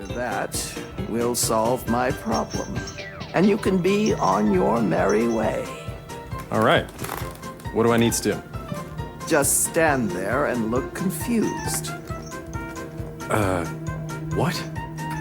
After that, we'll solve my problem, and you can be on your merry way. All right. What do I need to do? Just stand there and look confused. What?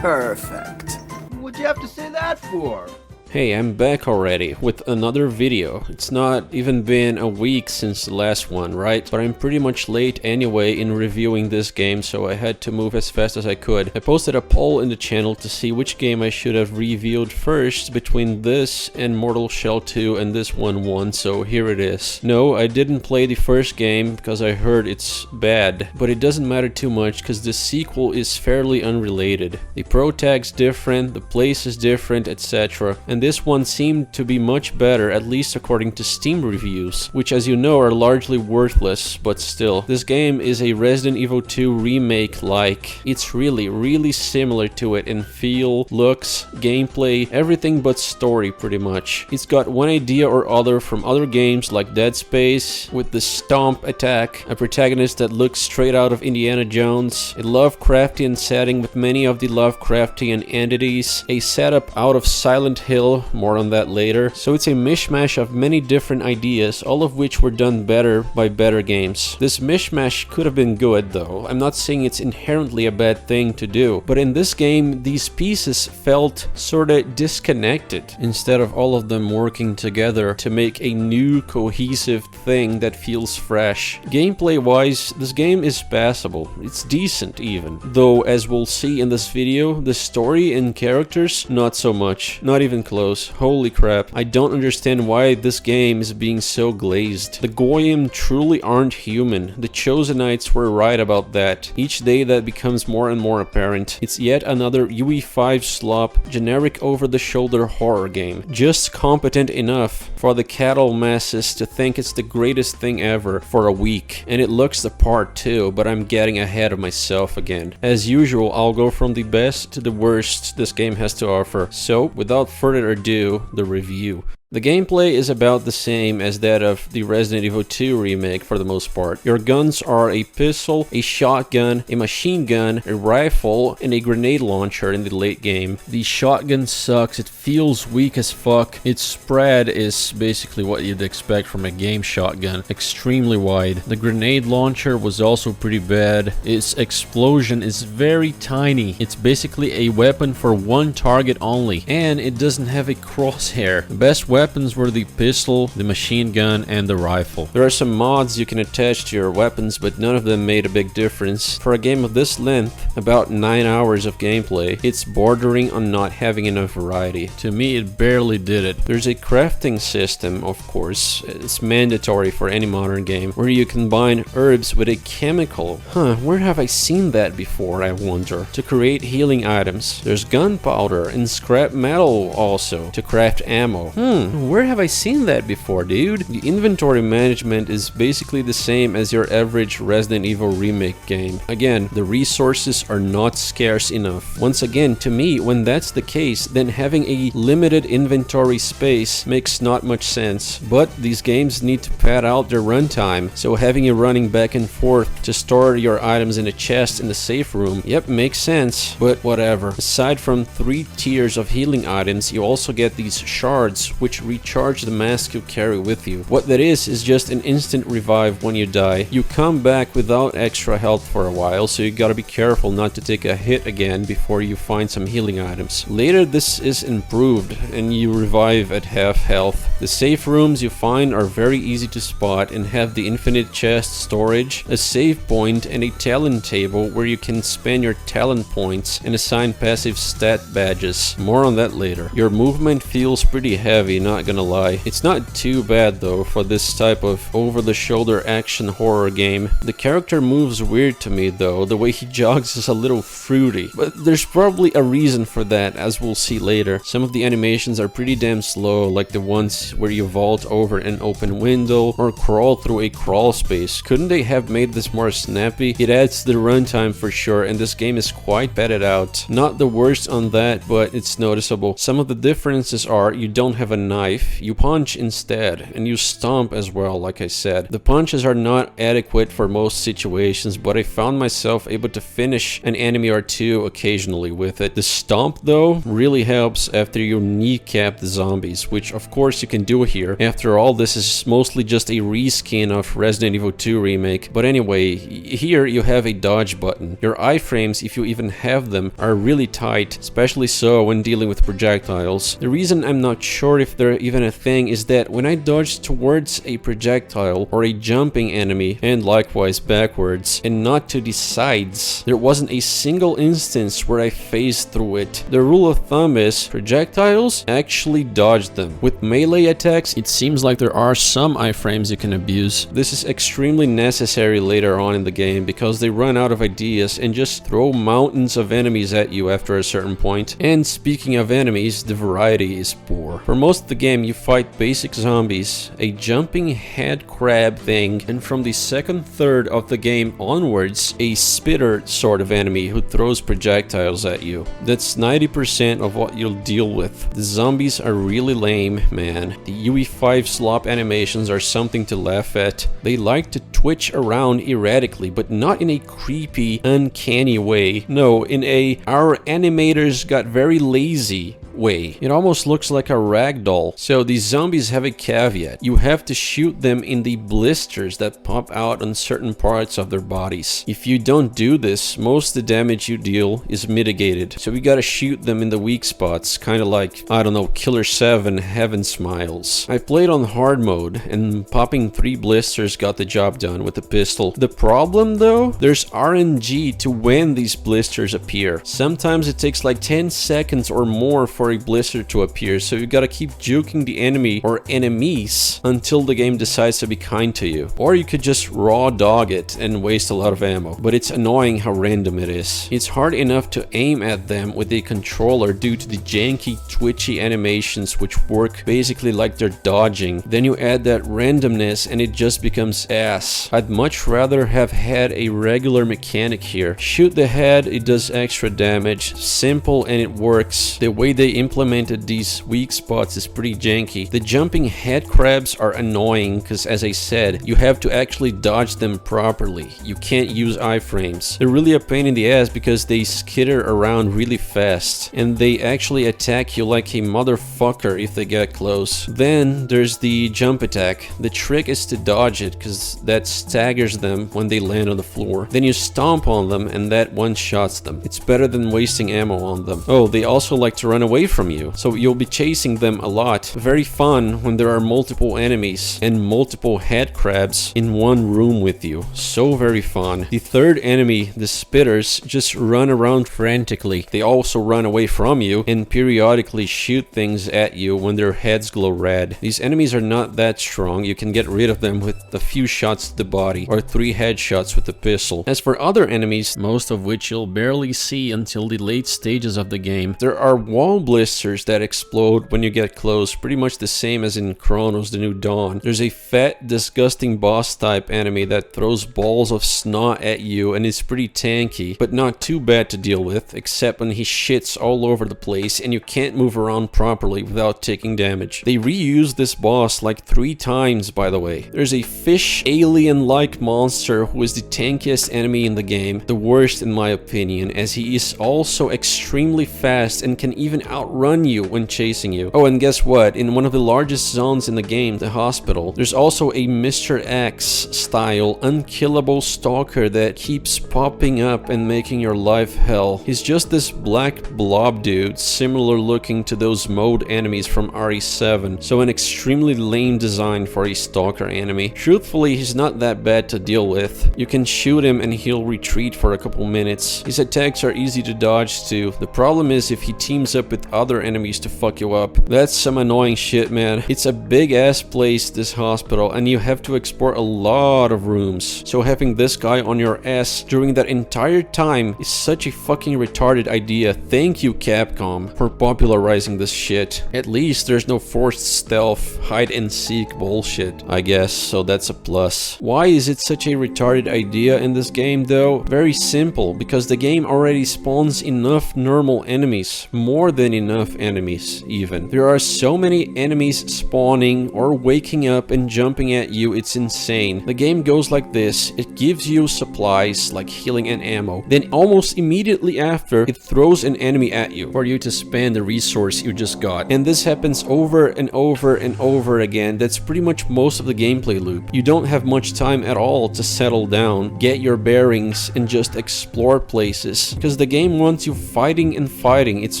Perfect. What'd you have to say that for? Hey, I'm back already with another video. It's not even been a week since the last one, right? But I'm pretty much late anyway in reviewing this game, so I had to move as fast as I could. I posted a poll in the channel to see which game I should have reviewed first between this and Mortal Shell 2, and this one won, so here it is. No, I didn't play the first game because I heard it's bad, but it doesn't matter too much because the sequel is fairly unrelated. The protag's different, the place is different, etc. And this one seemed to be much better, at least according to Steam reviews, which as you know are largely worthless, but still. This game is a Resident Evil 2 remake-like. It's really similar to it in feel, looks, gameplay, everything but story pretty much. It's got one idea or other from other games like Dead Space, with the stomp attack, a protagonist that looks straight out of Indiana Jones, a Lovecraftian setting with many of the Lovecraftian entities, a setup out of Silent Hill, more on that later. So it's a mishmash of many different ideas, all of which were done better by better games. This mishmash could have been good though. I'm not saying it's inherently a bad thing to do, but in this game these pieces felt sorta disconnected instead of all of them working together to make a new cohesive thing that feels fresh. Gameplay wise, this game is passable. It's decent even, though as we'll see in this video, the story and characters not so much, not even close. Holy crap, I don't understand why this game is being so glazed. The Goyim truly aren't human. The Chosenites were right about that. Each day that becomes more and more apparent. It's yet another UE5 slop, generic over-the-shoulder horror game. Just competent enough for the cattle masses to think it's the greatest thing ever for a week. And it looks the part too, but I'm getting ahead of myself again. As usual, I'll go from the best to the worst this game has to offer. So, without further ado, the review. The gameplay is about the same as that of the Resident Evil 2 remake for the most part. Your guns are a pistol, a shotgun, a machine gun, a rifle, and a grenade launcher in the late game. The shotgun sucks, it feels weak as fuck. Its spread is basically what you'd expect from a game shotgun, extremely wide. The grenade launcher was also pretty bad. Its explosion is very tiny. It's basically a weapon for one target only, and it doesn't have a crosshair. The best weapons were the pistol, the machine gun, and the rifle. There are some mods you can attach to your weapons, but none of them made a big difference. For a game of this length, about 9 hours of gameplay, it's bordering on not having enough variety. To me, it barely did it. There's a crafting system, of course. It's mandatory for any modern game, where you combine herbs with a chemical. Where have I seen that before, I wonder? To create healing items. There's gunpowder and scrap metal also, to craft ammo. Where have I seen that before, dude? The inventory management is basically the same as your average Resident Evil remake game. Again, the resources are not scarce enough. Once again, to me, when that's the case, then having a limited inventory space makes not much sense. But these games need to pad out their runtime, so having you running back and forth to store your items in a chest in the safe room, yep, makes sense, but whatever. Aside from 3 tiers of healing items, you also get these shards, which recharge the mask you carry with you. What that is just an instant revive when you die. You come back without extra health for a while, so you gotta be careful not to take a hit again before you find some healing items. Later this is improved and you revive at half health. The safe rooms you find are very easy to spot and have the infinite chest storage, a save point, and a talent table where you can spend your talent points and assign passive stat badges. More on that later. Your movement feels pretty heavy, not gonna lie. It's not too bad though for this type of over-the-shoulder action horror game. The character moves weird to me though. The way he jogs is a little fruity, but there's probably a reason for that, as we'll see later. Some of the animations are pretty damn slow, like the ones where you vault over an open window or crawl through a crawl space. Couldn't they have made this more snappy? It adds to the runtime for sure, and this game is quite padded out. Not the worst on that, but it's noticeable. Some of the differences are you don't have a knife, you punch instead, and you stomp as well, like I said. The punches are not adequate for most situations, but I found myself able to finish an enemy or two occasionally with it. The stomp, though, really helps after you kneecap the zombies, which of course you can do here. After all, this is mostly just a reskin of Resident Evil 2 Remake. But anyway, here you have a dodge button. Your iframes, if you even have them, are really tight, especially so when dealing with projectiles. The reason I'm not sure if they're even a thing is that when I dodge towards a projectile or a jumping enemy, and likewise backwards, and not to the sides, there wasn't a single instance where I phased through it. The rule of thumb is projectiles actually dodge them. With melee attacks, it seems like there are some iframes you can abuse. This is extremely necessary later on in the game because they run out of ideas and just throw mountains of enemies at you after a certain point. And speaking of enemies, the variety is poor. For most of the game, you fight basic zombies, a jumping head crab thing, and from the second third of the game onwards, a spitter sort of enemy who throws projectiles at you. That's 90% of what you'll deal with. The zombies are really lame, man. The UE5 slop animations are something to laugh at. They like to twitch around erratically, but not in a creepy, uncanny way. No, in a "our animators got very lazy" way. It almost looks like a ragdoll. So these zombies have a caveat. You have to shoot them in the blisters that pop out on certain parts of their bodies. If you don't do this, most of the damage you deal is mitigated. So we gotta shoot them in the weak spots, kind of like, I don't know, Killer 7 Heaven Smiles. I played on hard mode, and popping 3 blisters got the job done with the pistol. The problem though, there's RNG to when these blisters appear. Sometimes it takes like 10 seconds or more for a blister to appear, so you gotta keep juking the enemy or enemies until the game decides to be kind to you. Or you could just raw dog it and waste a lot of ammo, but it's annoying how random it is. It's hard enough to aim at them with a controller due to the janky, twitchy animations which work basically like they're dodging. Then you add that randomness and it just becomes ass. I'd much rather have had a regular mechanic here. Shoot the head, it does extra damage. Simple and it works. The way they implemented these weak spots is pretty janky. The jumping head crabs are annoying because, as I said, you have to actually dodge them properly. You can't use iframes. They're really a pain in the ass because they skitter around really fast and they actually attack you like a motherfucker if they get close. Then there's the jump attack. The trick is to dodge it because that staggers them when they land on the floor. Then you stomp on them and that one-shots them. It's better than wasting ammo on them. Oh, they also like to run away from you, so you'll be chasing them a lot. Very fun when there are multiple enemies and multiple head crabs in one room with you. So very fun. The third enemy, the spitters, just run around frantically. They also run away from you and periodically shoot things at you when their heads glow red. These enemies are not that strong. You can get rid of them with a few shots to the body or 3 headshots with the pistol. As for other enemies, most of which you'll barely see until the late stages of the game, there are wall blisters that explode when you get close, pretty much the same as in Chronos The New Dawn. There's a fat, disgusting boss type enemy that throws balls of snot at you and is pretty tanky, but not too bad to deal with, except when he shits all over the place and you can't move around properly without taking damage. They reused this boss like 3 times, by the way. There's a fish alien-like monster who is the tankiest enemy in the game, the worst in my opinion, as he is also extremely fast and can even outrun you when chasing you. Oh, and guess what? In one of the largest zones in the game, the hospital, there's also a Mr. X style unkillable stalker that keeps popping up and making your life hell. He's just this black blob dude, similar looking to those mode enemies from RE7, so an extremely lame design for a stalker enemy. Truthfully, he's not that bad to deal with. You can shoot him and he'll retreat for a couple minutes. His attacks are easy to dodge too. The problem is if he teams up with other enemies to fuck you up. That's some annoying shit, man. It's a big ass place, this hospital, and you have to explore a lot of rooms. So having this guy on your ass during that entire time is such a fucking retarded idea. Thank you, Capcom, for popularizing this shit. At least there's no forced stealth, hide and seek bullshit, I guess, so that's a plus. Why is it such a retarded idea in this game though? Very simple, because the game already spawns enough normal enemies, more than enough enemies even. There are so many enemies spawning or waking up and jumping at you, it's insane. The game goes like this. It gives you supplies like healing and ammo. Then almost immediately after, it throws an enemy at you for you to spend the resource you just got. And this happens over and over and over again. That's pretty much most of the gameplay loop. You don't have much time at all to settle down, get your bearings, and just explore places. Because the game wants you fighting and fighting. It's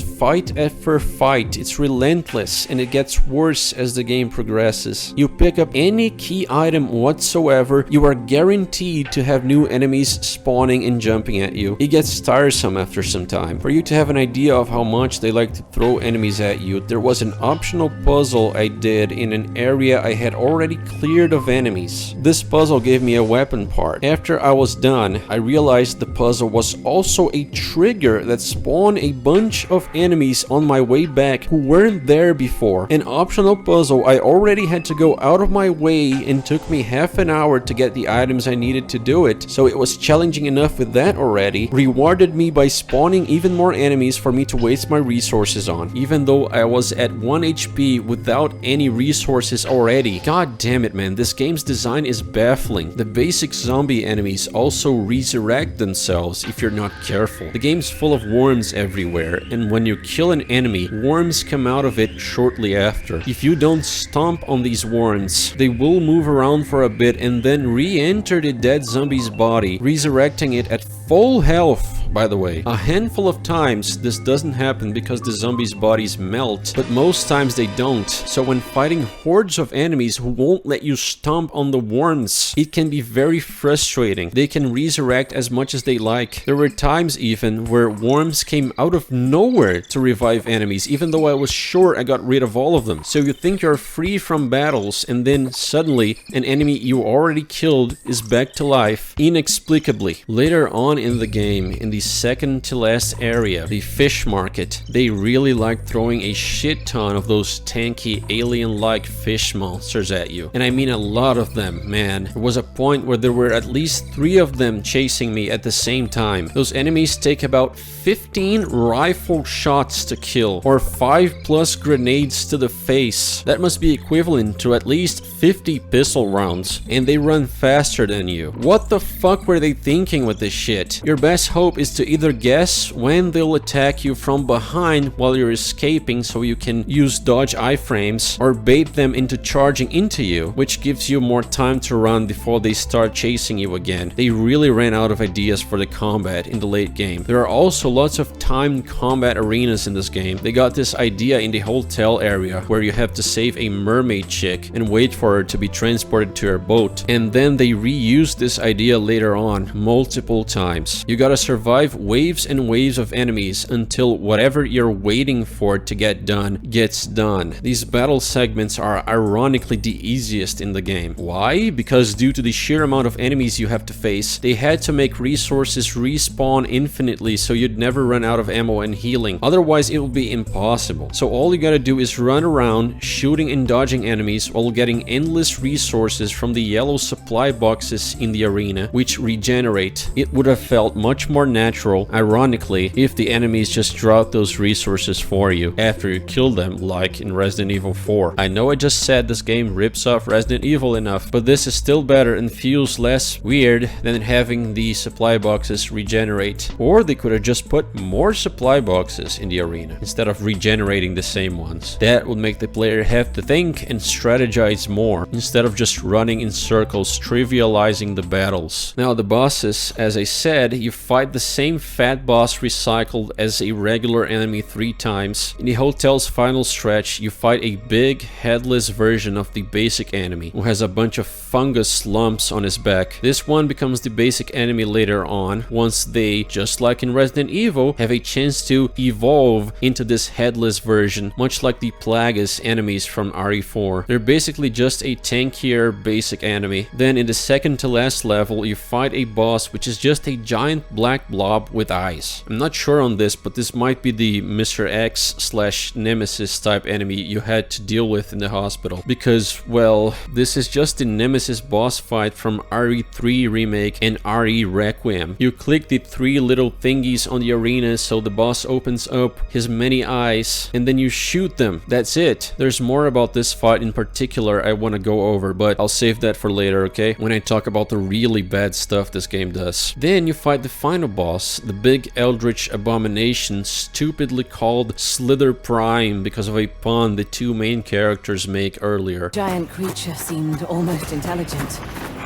fight after fight. It's relentless, and it gets worse as the game progresses. You pick up any key item whatsoever, you are guaranteed to have new enemies spawning and jumping at you. It gets tiresome after some time. For you to have an idea of how much they like to throw enemies at you, there was an optional puzzle I did in an area I had already cleared of enemies. This puzzle gave me a weapon part. After I was done, I realized the puzzle was also a trigger that spawned a bunch of enemies on my way back who weren't there before. An optional puzzle I already had to go out of my way and took me half an hour to get the items I needed to do it, so it was challenging enough with that already, rewarded me by spawning even more enemies for me to waste my resources on, even though I was at 1 HP without any resources already. God damn it, man, this game's design is baffling. The basic zombie enemies also resurrect themselves if you're not careful. The game's full of worms everywhere, and when you kill an enemy, worms come out of it shortly after. If you don't stomp on these worms, they will move around for a bit and then re-enter the dead zombie's body, resurrecting it at full health. By the way, a handful of times this doesn't happen because the zombies' bodies melt, but most times they don't. So when fighting hordes of enemies who won't let you stomp on the worms, it can be very frustrating. They can resurrect as much as they like. There were times even where worms came out of nowhere to revive enemies, even though I was sure I got rid of all of them. So you think you're free from battles, and then suddenly an enemy you already killed is back to life inexplicably. Later on in the game, in the second to last area, the fish market, they really like throwing a shit ton of those tanky alien-like fish monsters at you. And I mean a lot of them, man. There was a point where there were at least 3 of them chasing me at the same time. Those enemies take about 15 rifle shots to kill, or 5+ grenades to the face. That must be equivalent to at least 50 pistol rounds, and they run faster than you. What the fuck were they thinking with this shit? Your best hope is to either guess when they'll attack you from behind while you're escaping so you can use dodge iframes, or bait them into charging into you, which gives you more time to run before they start chasing you again. They really ran out of ideas for the combat in the late game. There are also lots of timed combat arenas in this game. They got this idea in the hotel area where you have to save a mermaid chick and wait for her to be transported to her boat, and then they reused this idea later on multiple times. You gotta survive waves and waves of enemies until whatever you're waiting for to get done gets done. These battle segments are ironically the easiest in the game. Why? Because due to the sheer amount of enemies you have to face, they had to make resources respawn infinitely so you'd never run out of ammo and healing. Otherwise it would be impossible. So all you gotta do is run around shooting and dodging enemies while getting endless resources from the yellow supply boxes in the arena, which regenerate. It would have felt much more natural, ironically, if the enemies just dropped those resources for you after you kill them, like in Resident Evil 4. I know I just said this game rips off Resident Evil enough, but this is still better and feels less weird than having the supply boxes regenerate. Or they could have just put more supply boxes in the arena instead of regenerating the same ones. That would make the player have to think and strategize more instead of just running in circles, trivializing the battles. Now the bosses, as I said, you fight the same fat boss recycled as a regular enemy 3 times. In the hotel's final stretch, you fight a big headless version of the basic enemy who has a bunch of fungus lumps on his back. This one becomes the basic enemy later on once they, just like in Resident Evil, have a chance to evolve into this headless version, much like the Plagueis enemies from RE4. They're basically just a tankier basic enemy. Then in the second to last level, you fight a boss which is just a giant black blob blob with eyes. I'm not sure on this, but this might be the Mr. X/Nemesis type enemy you had to deal with in the hospital. Because, well, this is just the Nemesis boss fight from RE2 Remake and RE Requiem. You click the 3 little thingies on the arena so the boss opens up his many eyes, and then you shoot them. That's it. There's more about this fight in particular I want to go over, but I'll save that for later, okay? When I talk about the really bad stuff this game does. Then you fight the final boss, the big eldritch abomination stupidly called Slither Prime because of a pun the 2 main characters make earlier. Giant creature seemed almost intelligent.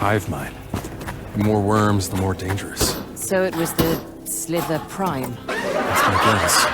Hive mind. The more worms, the more dangerous. So it was the Slither Prime. That's my guess.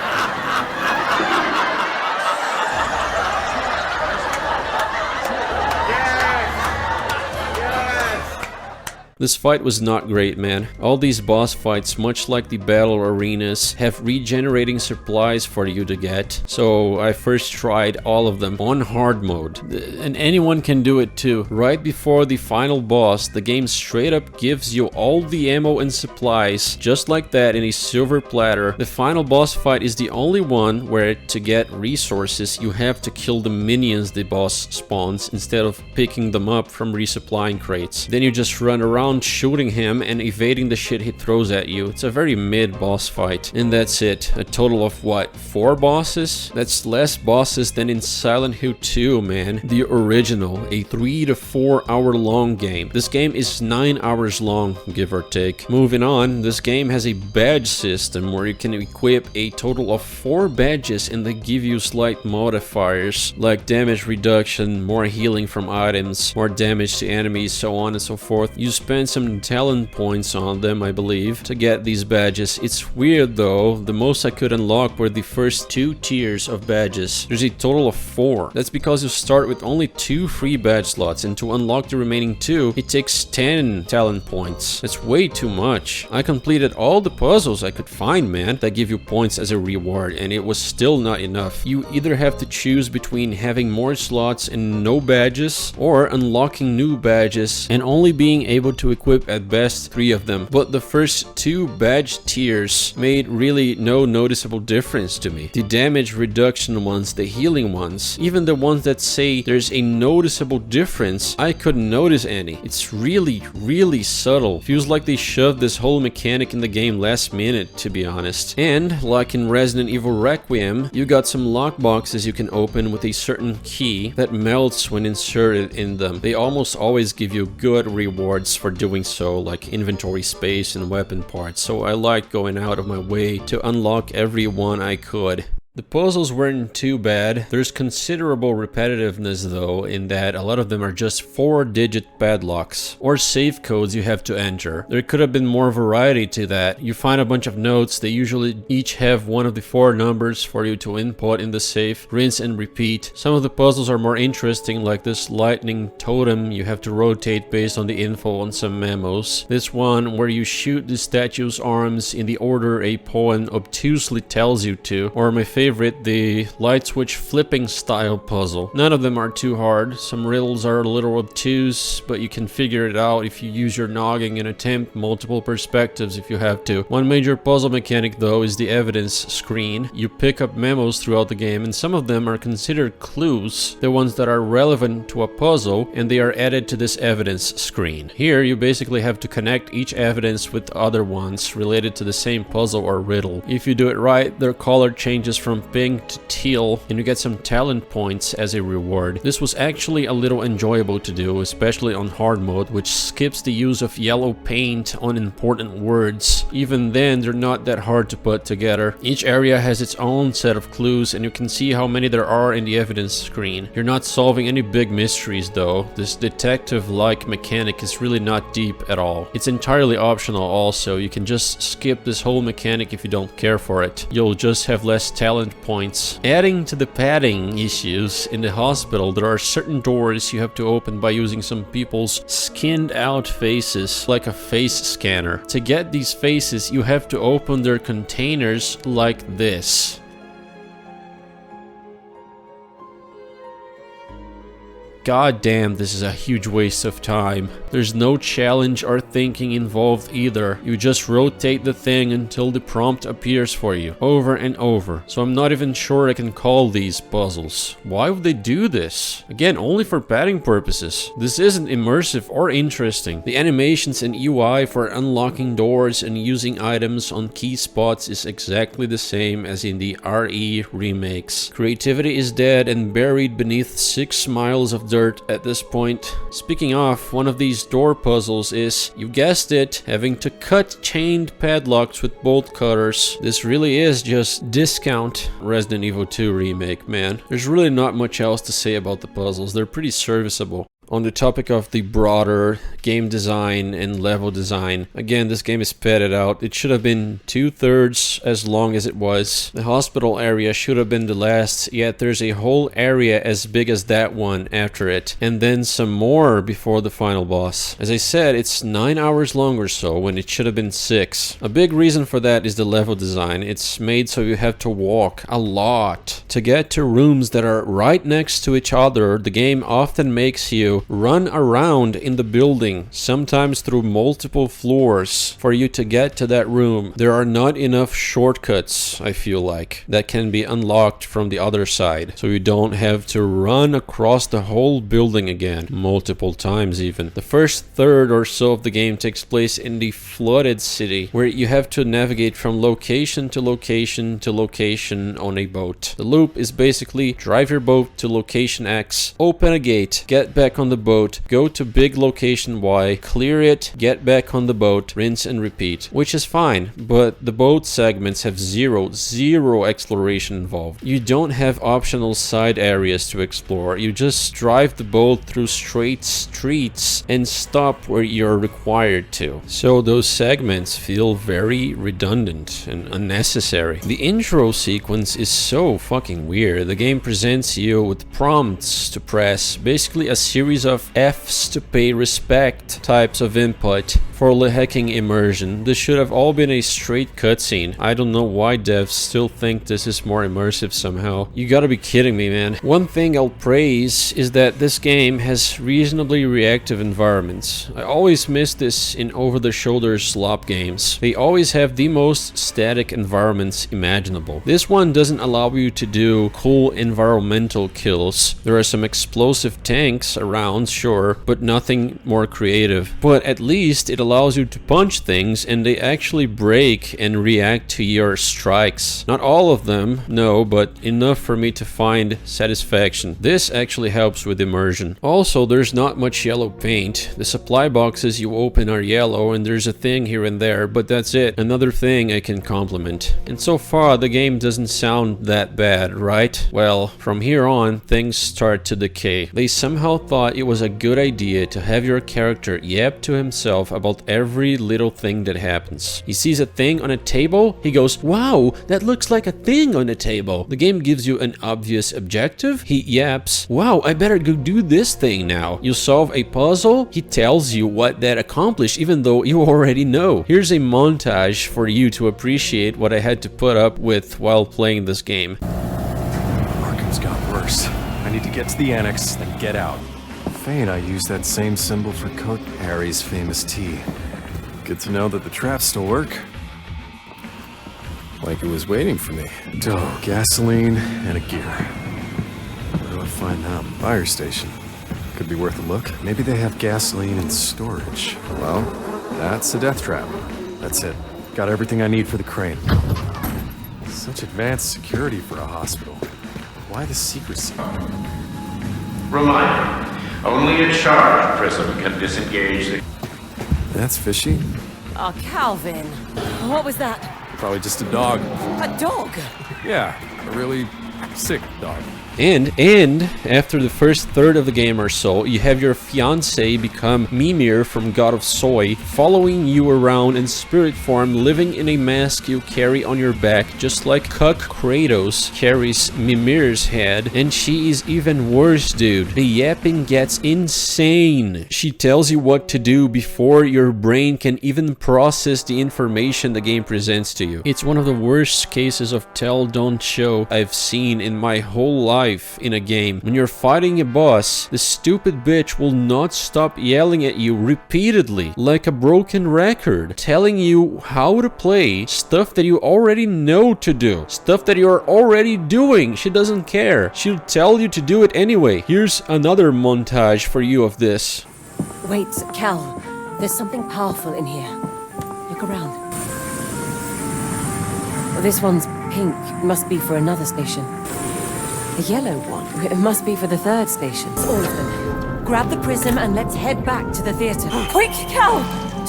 This fight was not great, man. All these boss fights, much like the battle arenas, have regenerating supplies for you to get. So I first tried all of them on hard mode. And anyone can do it too. Right before the final boss, the game straight up gives you all the ammo and supplies, just like that in a silver platter. The final boss fight is the only one where to get resources, you have to kill the minions the boss spawns instead of picking them up from resupplying crates. Then you just run around shooting him and evading the shit he throws at you. It's a very mid boss fight. And that's it. A total of what? 4 bosses? That's less bosses than in Silent Hill 2, man. The original. A 3 to 4 hour long game. This game is 9 hours long, give or take. Moving on, this game has a badge system where you can equip a total of 4 badges and they give you slight modifiers like damage reduction, more healing from items, more damage to enemies, so on and so forth. You spend some talent points on them, I believe, to get these badges. It's weird though, the most I could unlock were the first 2 tiers of badges. There's a total of 4. That's because you start with only 2 free badge slots, and to unlock the remaining 2, it takes 10 talent points. That's way too much. I completed all the puzzles I could find, man, that give you points as a reward, and it was still not enough. You either have to choose between having more slots and no badges, or unlocking new badges and only being able to equip at best 3 of them. But the first 2 badge tiers made really no noticeable difference to me. The damage reduction ones, the healing ones, even the ones that say there's a noticeable difference, I couldn't notice any. It's really subtle. Feels like they shoved this whole mechanic in the game last minute, to be honest. And like in Resident Evil Requiem, you got some lockboxes you can open with a certain key that melts when inserted in them. They almost always give you good rewards for doing so, like inventory space and weapon parts, so I liked going out of my way to unlock every one I could. The puzzles weren't too bad. There's considerable repetitiveness though, in that a lot of them are just 4-digit padlocks or safe codes you have to enter. There could have been more variety to that. You find a bunch of notes, they usually each have one of the 4 numbers for you to input in the safe, rinse and repeat. Some of the puzzles are more interesting, like this lightning totem you have to rotate based on the info on some memos. This one where you shoot the statue's arms in the order a poem obtusely tells you to, or my favorite, the light switch flipping style puzzle. None of them are too hard. Some riddles are a little obtuse, but you can figure it out if you use your noggin and attempt multiple perspectives if you have to. One major puzzle mechanic though is the evidence screen. You pick up memos throughout the game, and some of them are considered clues, the ones that are relevant to a puzzle, and they are added to this evidence screen. Here you basically have to connect each evidence with other ones related to the same puzzle or riddle. If you do it right, their color changes from pink to teal, and you get some talent points as a reward. This was actually a little enjoyable to do, especially on hard mode, which skips the use of yellow paint on important words. Even then, they're not that hard to put together. Each area has its own set of clues, and you can see how many there are in the evidence screen. You're not solving any big mysteries though. This detective-like mechanic is really not deep at all. It's entirely optional also. You can just skip this whole mechanic if you don't care for it. You'll just have less talent points. Adding to the padding issues in the hospital, there are certain doors you have to open by using some people's skinned out faces, like a face scanner. To get these faces, you have to open their containers like this. goddamn, this is a huge waste of time. There's no challenge or thinking involved either. You just rotate the thing until the prompt appears for you, over and over. So I'm not even sure I can call these puzzles. Why would they do this? Again, only for padding purposes. This isn't immersive or interesting. The animations and UI for unlocking doors and using items on key spots is exactly the same as in the RE remakes. Creativity is dead and buried beneath 6 miles of dirt at this point. Speaking of, one of these door puzzles is, you guessed it, having to cut chained padlocks with bolt cutters. This really is just discount Resident Evil 2 remake, man. There's really not much else to say about the puzzles. They're pretty serviceable. On the topic of the broader game design and level design, again, this game is padded out. It should have been 2/3 as long as it was. The hospital area should have been the last, yet there's a whole area as big as that one after it, and then some more before the final boss. As I said, it's 9 hours long or so when it should have been 6. A big reason for that is the level design. It's made so you have to walk a lot. To get to rooms that are right next to each other, the game often makes you run around in the building, sometimes through multiple floors, for you to get to that room. There are not enough shortcuts, I feel like, that can be unlocked from the other side, so you don't have to run across the whole building again, multiple times even. The first third or so of the game takes place in the flooded city, where you have to navigate from location to location to location on a boat. The loop is basically drive your boat to location X, open a gate, get back on the boat, go to big location Y, clear it, get back on the boat, rinse and repeat, which is fine, but the boat segments have zero exploration involved. You don't have optional side areas to explore. You just drive the boat through straight streets and stop where you're required to. So those segments feel very redundant and unnecessary. The intro sequence is so fucking weird. The game presents you with prompts to press, basically a series of F's to pay respect types of input for hacking immersion. This should have all been a straight cutscene. I don't know why devs still think this is more immersive somehow. You gotta be kidding me, man. One thing I'll praise is that this game has reasonably reactive environments. I always miss this in over-the-shoulder slop games. They always have the most static environments imaginable. This one doesn't allow you to do cool environmental kills. There are some explosive tanks around, sure, but nothing more creative. But at least it allows you to punch things and they actually break and react to your strikes. Not all of them, no, but enough for me to find satisfaction. This actually helps with immersion. Also, there's not much yellow paint. The supply boxes you open are yellow and there's a thing here and there, but that's it. Another thing I can compliment. And so far, the game doesn't sound that bad, right? Well, from here on, things start to decay. They somehow thought it was a good idea to have your character yap to himself about every little thing that happens. He sees a thing on a table, he goes, "Wow, that looks like a thing on a table." The game gives you an obvious objective, he yaps, "Wow, I better go do this thing now." You solve a puzzle, he tells you what that accomplished even though you already know. Here's a montage for you to appreciate what I had to put up with while playing this game. Arkham's got worse. I need to get to the annex, then get out. Fate, I used that same symbol for Coat Harry's famous tea. Good to know that the traps still work. Like it was waiting for me. Dough, gasoline, and a gear. Where do I find that? Fire station. Could be worth a look. Maybe they have gasoline in storage. Well, that's a death trap. That's it. Got everything I need for the crane. Such advanced security for a hospital. Why the secrecy? Reminder, only a charged prism can disengage the... That's fishy. Oh, Calvin. What was that? Probably just a dog. A dog? Yeah, a really sick dog. And after the first third of the game or so, you have your fiancé become Mimir from God of Soy, following you around in spirit form, living in a mask you carry on your back, just like Cuck Kratos carries Mimir's head. And she is even worse, dude. The yapping gets insane. She tells you what to do before your brain can even process the information the game presents to you. It's one of the worst cases of tell, don't show I've seen seen in my whole life in a game. When you're fighting a boss, the stupid bitch will not stop yelling at you repeatedly, like a broken record, telling you how to play stuff that you already know to do, stuff that you're already doing. She doesn't care. She'll tell you to do it anyway. Here's another montage for you of this. Wait, Cal. There's something powerful in here. Look around. This one's pink. It must be for another station. The yellow one. It must be for the third station. It's all of them. Grab the prism and let's head back to the theater. Quick, Cal!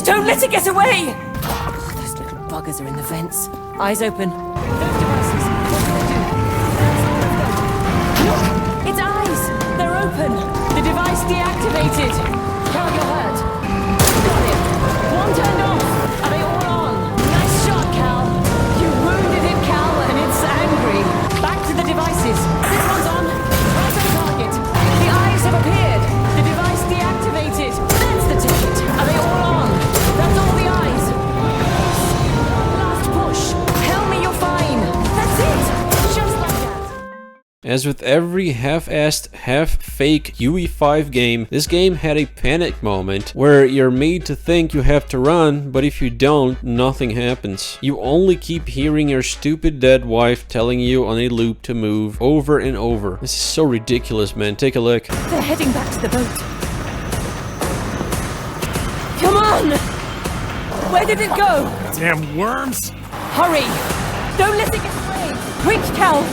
Don't let it get away! Oh, those little buggers are in the vents. Eyes open. Those devices. What do they do? Look! Its eyes! They're open! The device deactivated! Cal, you're hurt. Got it. One turned off. Are they all on? Nice shot, Cal. You wounded it, Cal, and it's angry. Back to the devices. This one's on. Right on target. The eyes have appeared. The device deactivated. That's the ticket. Are they all on? That's all the eyes. Last push. Tell me you're fine. That's it. Just like that. As with every half-assed, half-fake UE5 game, this game had a panic moment where you're made to think you have to run, but if you don't, nothing happens. You only keep hearing your stupid dead wife telling you on a loop to move over and over. This is so ridiculous, man. Take a look. They're heading back to the boat. Come on! Where did it go? Damn worms! Hurry! Don't let it get away! Quick, Cal!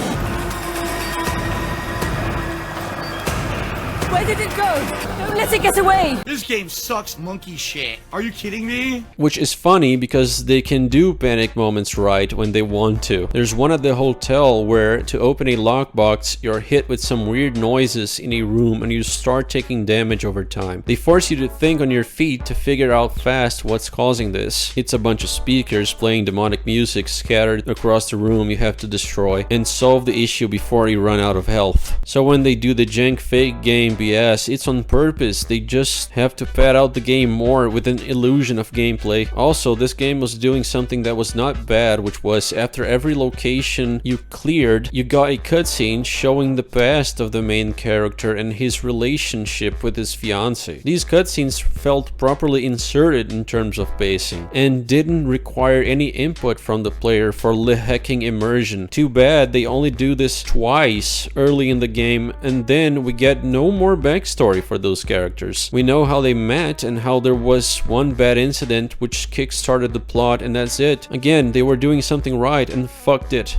Where did it go? Don't let it get away! This game sucks monkey shit. Are you kidding me? Which is funny because they can do panic moments right when they want to. There's one at the hotel where to open a lockbox, you're hit with some weird noises in a room and you start taking damage over time. They force you to think on your feet to figure out fast what's causing this. It's a bunch of speakers playing demonic music scattered across the room you have to destroy and solve the issue before you run out of health. So when they do the jank fake game BS, it's on purpose. They just have to pad out the game more with an illusion of gameplay. Also, this game was doing something that was not bad, which was after every location you cleared, you got a cutscene showing the past of the main character and his relationship with his fiancée. These cutscenes felt properly inserted in terms of pacing and didn't require any input from the player for hecking immersion. Too bad they only do this twice early in the game and then we get no more backstory for those characters. We know how they met and how there was one bad incident which kick-started the plot and that's it. Again, they were doing something right and fucked it.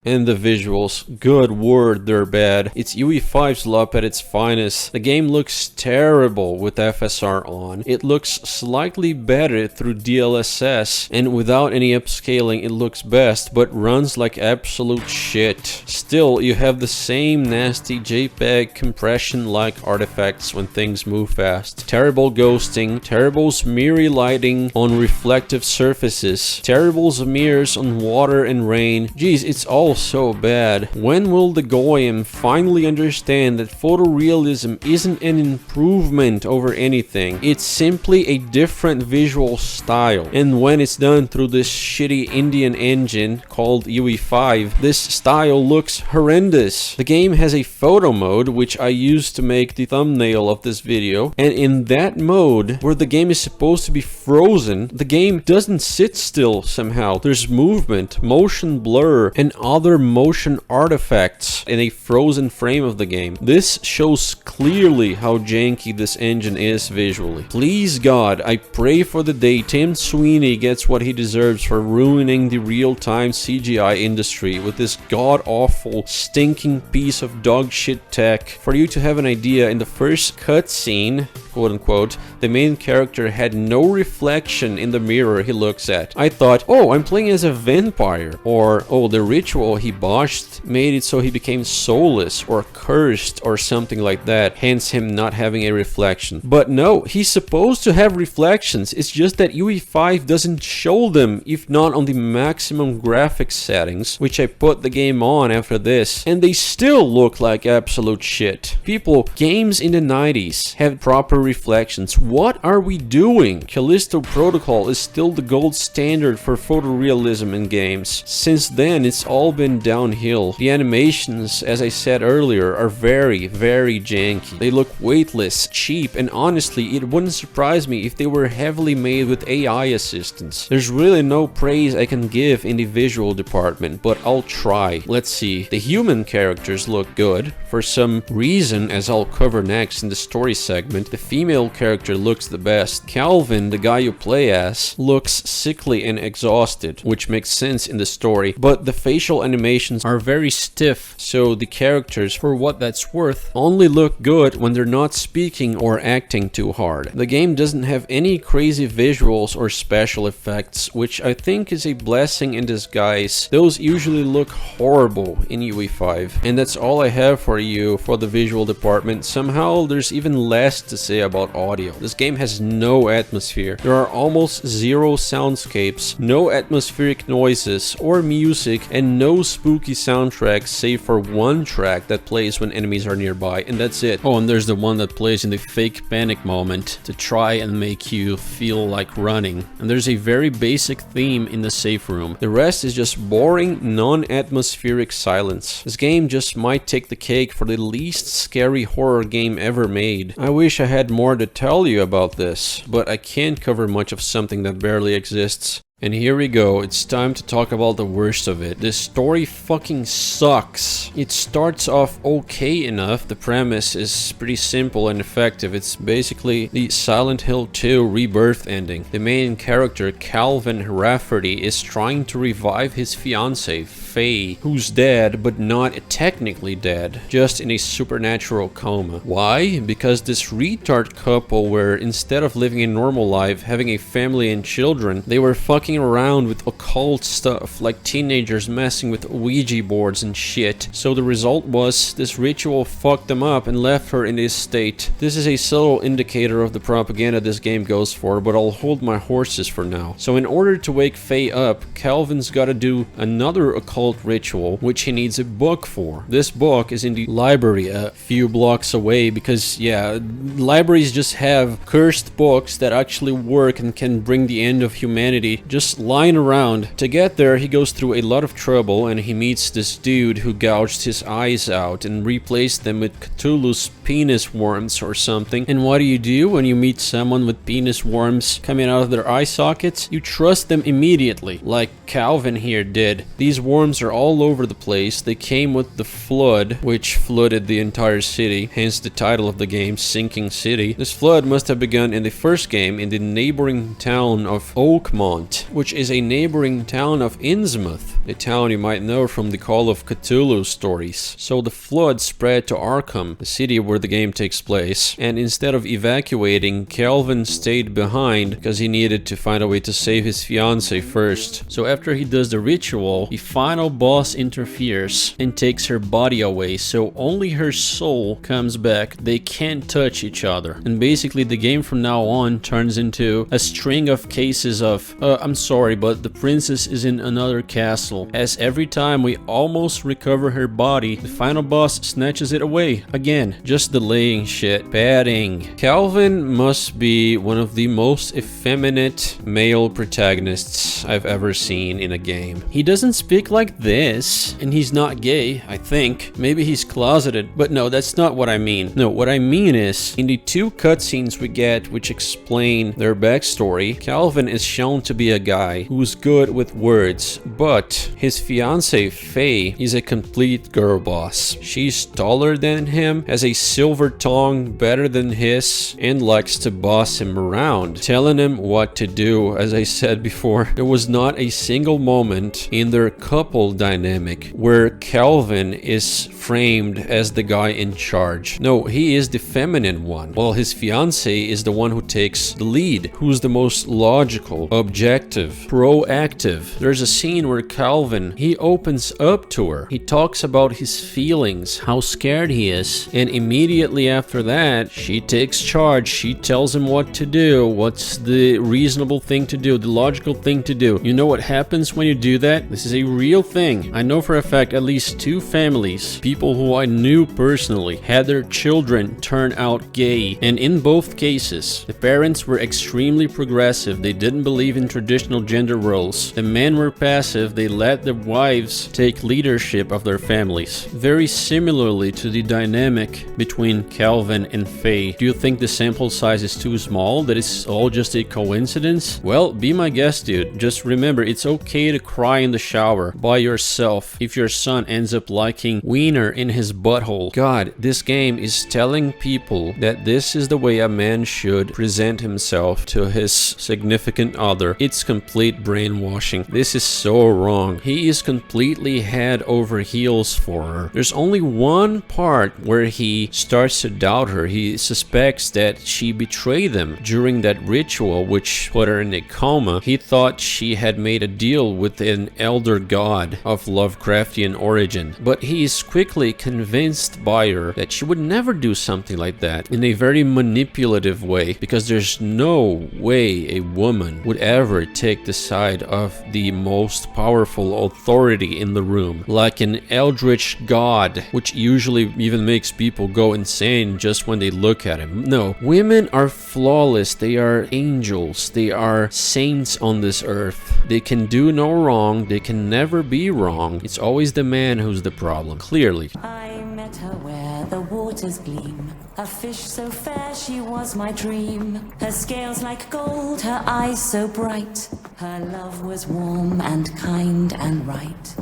And the visuals, good word, they're bad. It's UE5 slop at its finest. The game looks terrible with FSR on. It looks slightly better through DLSS, and without any upscaling it looks best, but runs like absolute shit. Still, you have the same nasty JPEG compression-like artifacts when things move fast. Terrible ghosting, terrible smeary lighting on reflective surfaces, terrible smears on water and rain. Geez, it's all so bad. When will the Goyim finally understand that photorealism isn't an improvement over anything? It's simply a different visual style. And when it's done through this shitty Indian engine called UE5, this style looks horrendous. The game has a photo mode, which I used to make the thumbnail of this video, and in that mode, where the game is supposed to be frozen, the game doesn't sit still somehow. There's movement, motion blur, and other motion artifacts in a frozen frame of the game. This shows clearly how janky this engine is visually. Please God, I pray for the day Tim Sweeney gets what he deserves for ruining the real-time CGI industry with this god-awful, stinking piece of dog shit tech. For you to have an idea, in the first cutscene, quote-unquote, the main character had no reflection in the mirror he looks at. I thought, oh, I'm playing as a vampire, or oh, the ritual he botched made it so he became game soulless or cursed or something like that, hence him not having a reflection. But no, he's supposed to have reflections, it's just that UE5 doesn't show them, if not on the maximum graphics settings, which I put the game on after this, and they still look like absolute shit. People, games in the 90s had proper reflections. What are we doing? Callisto Protocol is still the gold standard for photorealism in games. Since then, it's all been downhill. The animations, as I said earlier, are very, very janky. They look weightless, cheap, and honestly, it wouldn't surprise me if they were heavily made with AI assistance. There's really no praise I can give in the visual department, but I'll try. Let's see. The human characters look good. For some reason, as I'll cover next in the story segment, the female character looks the best. Calvin, the guy you play as, looks sickly and exhausted, which makes sense in the story, but the facial animations are very stiff, so the characters, for what that's worth, only look good when they're not speaking or acting too hard. The game doesn't have any crazy visuals or special effects, which I think is a blessing in disguise. Those usually look horrible in UE5, and that's all I have for you for the visual department. Somehow there's even less to say about audio. This game has no atmosphere. There are almost zero soundscapes, no atmospheric noises or music, and no spooky soundtracks save for one track that plays when enemies are nearby, and that's it. Oh, and there's the one that plays in the fake panic moment to try and make you feel like running. And there's a very basic theme in the safe room. The rest is just boring, non-atmospheric silence. This game just might take the cake for the least scary horror game ever made. I wish I had more to tell you about this, but I can't cover much of something that barely exists. And here we go, it's time to talk about the worst of it. This story fucking sucks. It starts off okay enough, the premise is pretty simple and effective. It's basically the Silent Hill 2 Rebirth ending. The main character, Calvin Rafferty, is trying to revive his fiancée, Faye, who's dead, but not technically dead, just in a supernatural coma. Why? Because this retard couple were, instead of living a normal life, having a family and children, they were fucking around with occult stuff, like teenagers messing with Ouija boards and shit. So the result was, this ritual fucked them up and left her in this state. This is a subtle indicator of the propaganda this game goes for, but I'll hold my horses for now. So in order to wake Faye up, Calvin's gotta do another occult ritual, which he needs a book for. This book is in the library a few blocks away, because yeah, libraries just have cursed books that actually work and can bring the end of humanity just lying around. To get there, he goes through a lot of trouble, and he meets this dude who gouged his eyes out and replaced them with Cthulhu's penis worms or something. And what do when you meet someone with penis worms coming out of their eye sockets? You trust them immediately, like Calvin here did. These worms are all over the place. They came with the flood, which flooded the entire city, hence the title of the game, Sinking City. This flood must have begun in the first game in the neighboring town of Oakmont, which is a neighboring town of Innsmouth, a town you might know from the Call of Cthulhu stories. So the flood spread to Arkham, the city where the game takes place, and instead of evacuating, Calvin stayed behind because he needed to find a way to save his fiancée first. So after he does the ritual, the final boss interferes and takes her body away, so only her soul comes back. They can't touch each other. And basically the game from now on turns into a string of cases of, I'm sorry, but the princess is in another castle, as every time we almost recover her body, the final boss snatches it away. Again, just delaying shit. Padding. Calvin must be one of the most effeminate male protagonists I've ever seen in a game. He doesn't speak like this, and he's not gay, I think. Maybe he's closeted, but no, that's not what I mean. No, what I mean is, in the two cutscenes we get which explain their backstory, Calvin is shown to be a guy who's good with words, but his fiancée Faye is a complete girl boss. She's taller than him, has a silver tongue better than his, and likes to boss him around, telling him what to do. As I said before, there was not a single moment in their couple dynamic where Calvin is framed as the guy in charge. No, he is the feminine one, while his fiancée is the one who takes the lead, who's the most logical, objective, proactive. There's a scene where Calvin, he opens up to her. He talks about his feelings, how scared he is, and immediately after that, she takes charge. She tells him what to do, what's the reasonable thing to do, the logical thing to do. You know what happens when you do that? This is a real thing. I know for a fact at least 2 families, people who I knew personally, had their children turn out gay, and in both cases, the parents were extremely progressive. They didn't believe in traditional gender roles. The men were passive. They let their wives take leadership of their families. Very similarly to the dynamic between Calvin and Faye. Do you think the sample size is too small? That it's all just a coincidence? Well, be my guest, dude. Just remember, it's okay to cry in the shower by yourself if your son ends up liking wiener in his butthole. God, this game is telling people that this is the way a man should present himself to his significant other. It's complete brainwashing. This is so wrong. He is completely head over heels for her. There's only one part where he starts to doubt her. He suspects that she betrayed them during that ritual which put her in a coma. He thought she had made a deal with an elder god of Lovecraftian origin, but he is quickly convinced by her that she would never do something like that in a very manipulative way, because there's no way a woman would ever take the side of the most powerful authority in the room, like an eldritch god, which usually even makes people go insane just when they look at him. No, women are flawless. They are angels. They are saints on this earth. They can do no wrong. They can never be wrong. It's always the man who's the problem, clearly. I met her where the waters gleam. A fish so fair she was my dream. Her scales like gold, her eyes so bright. Her love was warm and kind and right.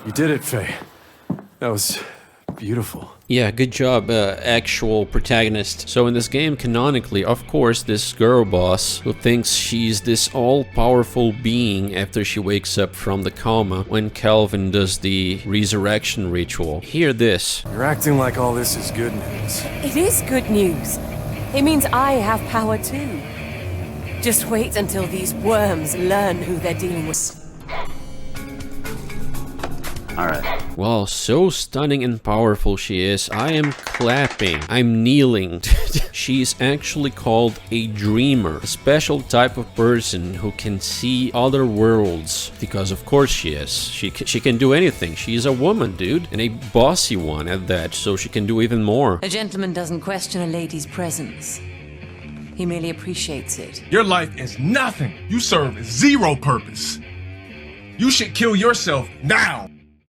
You did it, Faye. That was beautiful. Yeah, good job, actual protagonist. So in this game, canonically, of course, this girl boss who thinks she's this all-powerful being after she wakes up from the coma when Calvin does the resurrection ritual. Hear this. You're acting like all this is good news. It is good news. It means I have power too. Just wait until these worms learn who they're dealing with. Alright. Wow, so stunning and powerful she is. I am clapping. I'm kneeling. She's actually called a dreamer, a special type of person who can see other worlds. Because of course she is. She can do anything. She's a woman, dude. And a bossy one at that, so she can do even more. A gentleman doesn't question a lady's presence. He merely appreciates it. Your life is nothing. You serve 0 purpose. You should kill yourself now.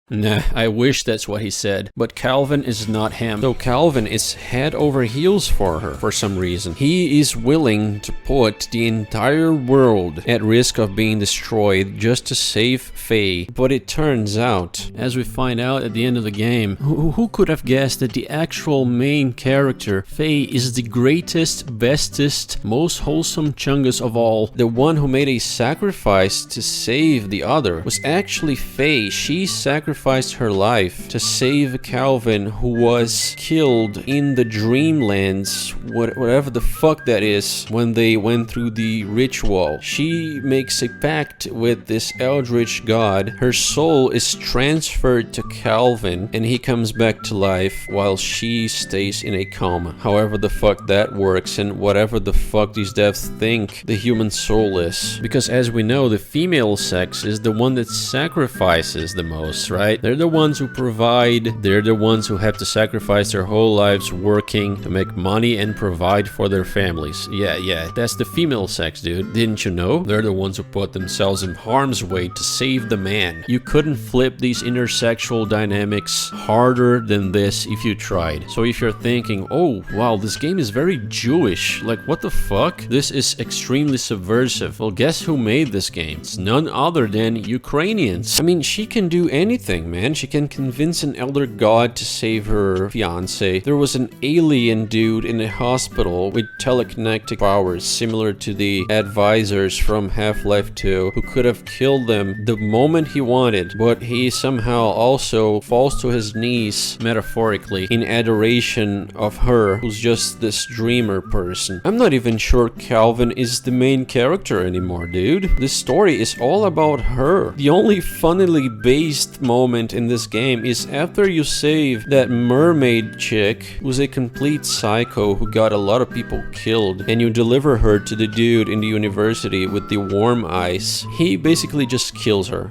Nah, I wish that's what he said. But Calvin is not him. So Calvin is head over heels for her for some reason. He is willing to put the entire world at risk of being destroyed just to save Faye. But it turns out, as we find out at the end of the game, who could have guessed that the actual main character, Faye, is the greatest, bestest, most wholesome chungus of all. The one who made a sacrifice to save the other was actually Faye. She sacrificed her life to save Calvin, who was killed in the Dreamlands, whatever the fuck that is, when they went through the ritual. She makes a pact with this eldritch god. Her soul is transferred to Calvin, and he comes back to life while she stays in a coma. However the fuck that works, and whatever the fuck these devs think the human soul is. Because as we know, the female sex is the one that sacrifices the most, right? They're the ones who provide. They're the ones who have to sacrifice their whole lives working to make money and provide for their families. Yeah, that's the female sex, dude. Didn't you know? They're the ones who put themselves in harm's way to save the man. You couldn't flip these intersexual dynamics harder than this if you tried. So if you're thinking, oh wow, this game is very Jewish, like what the fuck? This is extremely subversive. Well, guess who made this game? It's none other than Ukrainians. I mean, she can do anything. everything, man. She can convince an elder god to save her fiance. There was an alien dude in a hospital with telekinetic powers similar to the advisors from Half-Life 2 who could have killed them the moment he wanted, but he somehow also falls to his knees, metaphorically, in adoration of her, who's just this dreamer person. I'm not even sure Calvin is the main character anymore, dude. This story is all about her. The only funnily based moment in this game is after you save that mermaid chick who's a complete psycho who got a lot of people killed, and you deliver her to the dude in the university with the warm ice. He basically just kills her.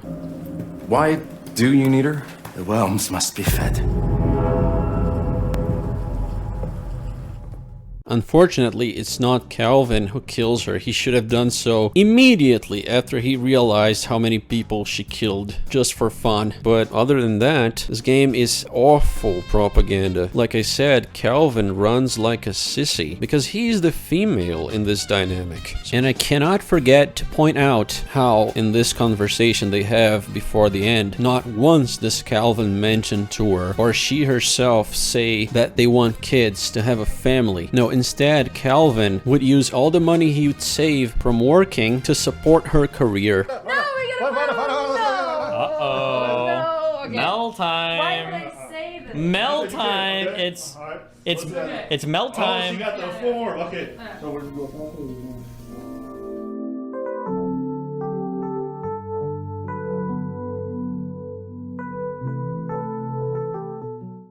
Why do you need her? The worms must be fed. Unfortunately, it's not Calvin who kills her. He should have done so immediately after he realized how many people she killed, just for fun. But other than that, this game is awful propaganda. Like I said, Calvin runs like a sissy, because he's the female in this dynamic. And I cannot forget to point out how, in this conversation they have before the end, not once does Calvin mention to her, or she herself say that they want kids to have a family. No, instead, Calvin would use all the money he would save from working to support her career. No, we gotta Uh-oh. okay. Mel time. Why did I say this? Mel time. It's Mel time. Oh, she got the form. Okay. So we're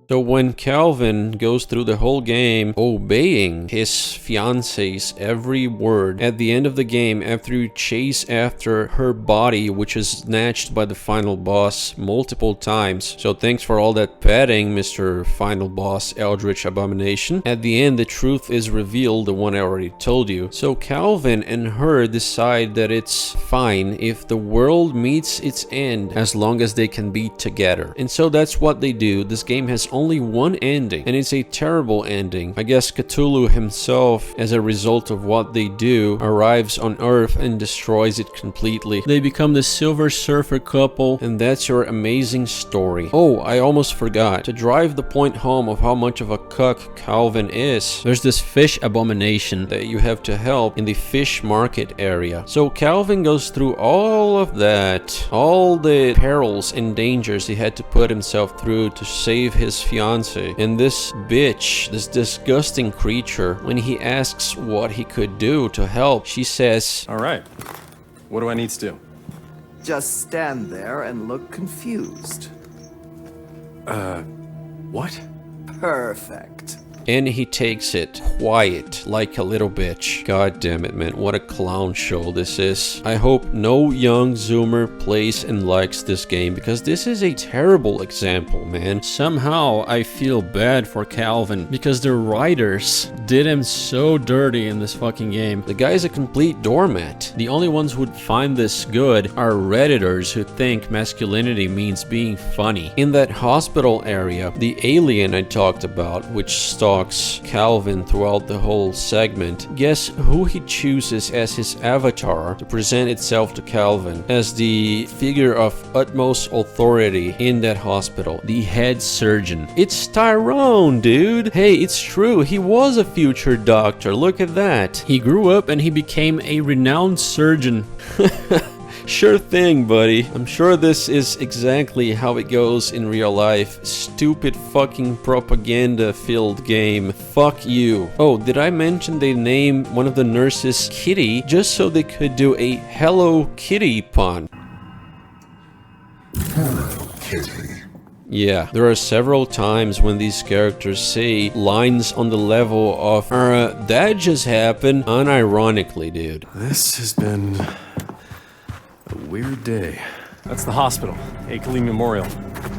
So when Calvin goes through the whole game obeying his fiancé's every word, at the end of the game, after you chase after her body, which is snatched by the final boss multiple times, so thanks for all that petting, Mr. Final Boss Eldritch Abomination, at the end the truth is revealed, the one I already told you. So Calvin and her decide that it's fine if the world meets its end as long as they can be together. And so that's what they do. This game has only one ending, and it's a terrible ending. I guess Cthulhu himself, as a result of what they do, arrives on Earth and destroys it completely. They become the Silver Surfer couple, and that's your amazing story. Oh, I almost forgot. To drive the point home of how much of a cuck Calvin is, there's this fish abomination that you have to help in the fish market area. So Calvin goes through all of that, all the perils and dangers he had to put himself through to save his fiance. And this bitch, this disgusting creature, when he asks what he could do to help, she says, All right. What do I need to do? Just stand there and look confused. What? Perfect. and he takes it quiet like a little bitch. God damn it, man, what a clown show this is. I hope no young zoomer plays and likes this game, because this is a terrible example, man. Somehow I feel bad for Calvin, because the writers did him so dirty in this fucking game. The guy's a complete doormat. The only ones who would find this good are Redditors who think masculinity means being funny. In that hospital area, the alien I talked about, which stalks Calvin throughout the whole segment, guess who he chooses as his avatar to present itself to Calvin as the figure of utmost authority in that hospital, the head surgeon. It's Tyrone, dude. Hey, it's true, he was a future doctor, look at that. He grew up and he became a renowned surgeon. Sure thing, buddy. I'm sure this is exactly how it goes in real life. Stupid fucking propaganda-filled game. Fuck you. Oh, did I mention they named one of the nurses Kitty just so they could do a Hello Kitty pun? Hello, Kitty. Yeah, there are several times when these characters say lines on the level of, that just happened, unironically, dude. This has been a weird day. That's the hospital, Akeley Memorial.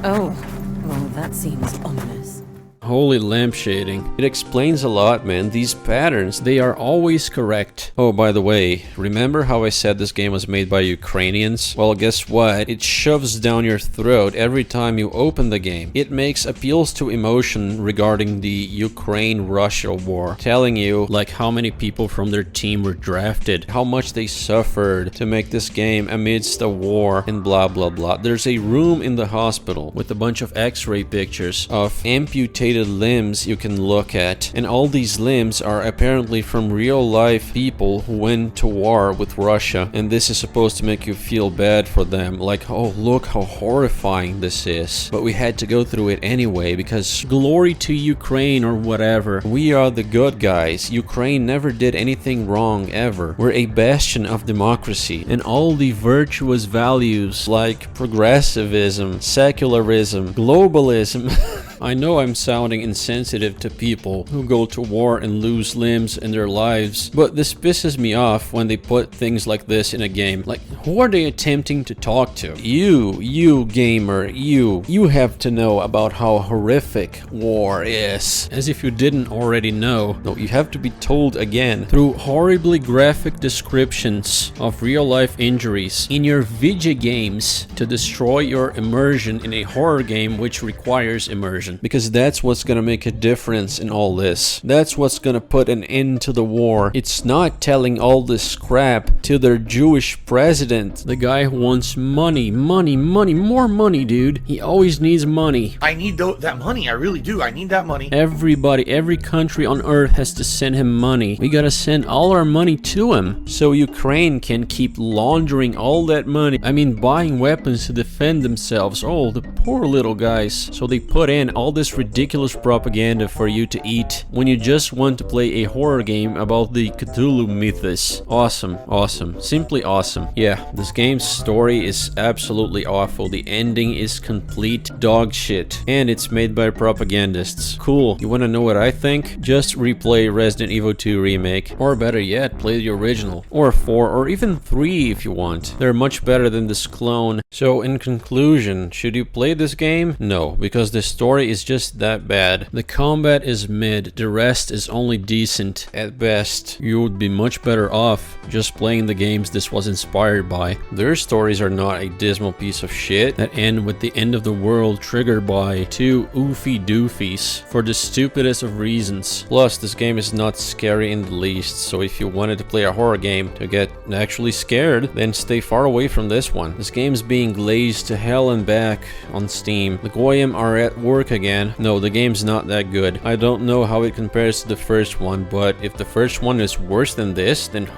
Oh, well, that seems ominous. Holy lampshading. It explains a lot, man. These patterns, they are always correct. Oh, by the way, remember how I said this game was made by Ukrainians? Well, guess what? It shoves down your throat every time you open the game. It makes appeals to emotion regarding the Ukraine-Russia war, telling you like how many people from their team were drafted, how much they suffered to make this game amidst a war, and blah blah blah. There's a room in the hospital with a bunch of x-ray pictures of amputated limbs you can look at, and all these limbs are apparently from real life people who went to war with Russia, and this is supposed to make you feel bad for them, like, oh, look how horrifying this is, but we had to go through it anyway because glory to Ukraine or whatever. We are the good guys. Ukraine never did anything wrong ever. We're a bastion of democracy, and all the virtuous values like progressivism, secularism, globalism. I know I'm sounding insensitive to people who go to war and lose limbs in their lives, but this pisses me off when they put things like this in a game. Like, who are they attempting to talk to? You gamer, you have to know about how horrific war is. As if you didn't already know. No, you have to be told again through horribly graphic descriptions of real life injuries in your video games to destroy your immersion in a horror game which requires immersion. Because that's what's gonna make a difference in all this. That's what's gonna put an end to the war. It's not telling all this crap to their Jewish president, the guy who wants money, more money, dude. He always needs money. I need that money, I really do. I need that money. Everybody, every country on earth has to send him money. We gotta send all our money to him so Ukraine can keep laundering all that money. I mean, buying weapons to defend themselves. Oh, the poor little guys. So they put in all this ridiculous propaganda for you to eat when you just want to play a horror game about the Cthulhu mythos. Awesome, awesome, simply awesome. Yeah, this game's story is absolutely awful. The ending is complete dog shit, and it's made by propagandists. Cool. You want to know what I think? Just replay Resident Evil 2 Remake, or better yet, play the original, or 4, or even 3 if you want. They're much better than this clone. So in conclusion, should you play this game? No, because the story is just that bad. The combat is mid, the rest is only decent at best. You would be much better off just playing the games this was inspired by. Their stories are not a dismal piece of shit that end with the end of the world triggered by two oofy doofies for the stupidest of reasons. Plus, this game is not scary in the least, so if you wanted to play a horror game to get actually scared, then stay far away from this one. This game's being glazed to hell and back on Steam. The Goyim are at work again. No, the game's not that good. I don't know how it compares to the first one, but if the first one is worse than this, then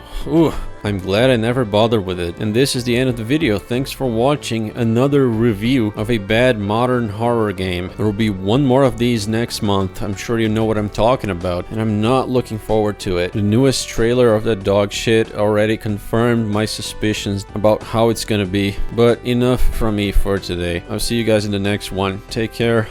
I'm glad I never bothered with it. And this is the end of the video. Thanks for watching another review of a bad modern horror game. There will be one more of these next month. I'm sure you know what I'm talking about, and I'm not looking forward to it. The newest trailer of that dog shit already confirmed my suspicions about how it's gonna be. But enough from me for today. I'll see you guys in the next one. Take care.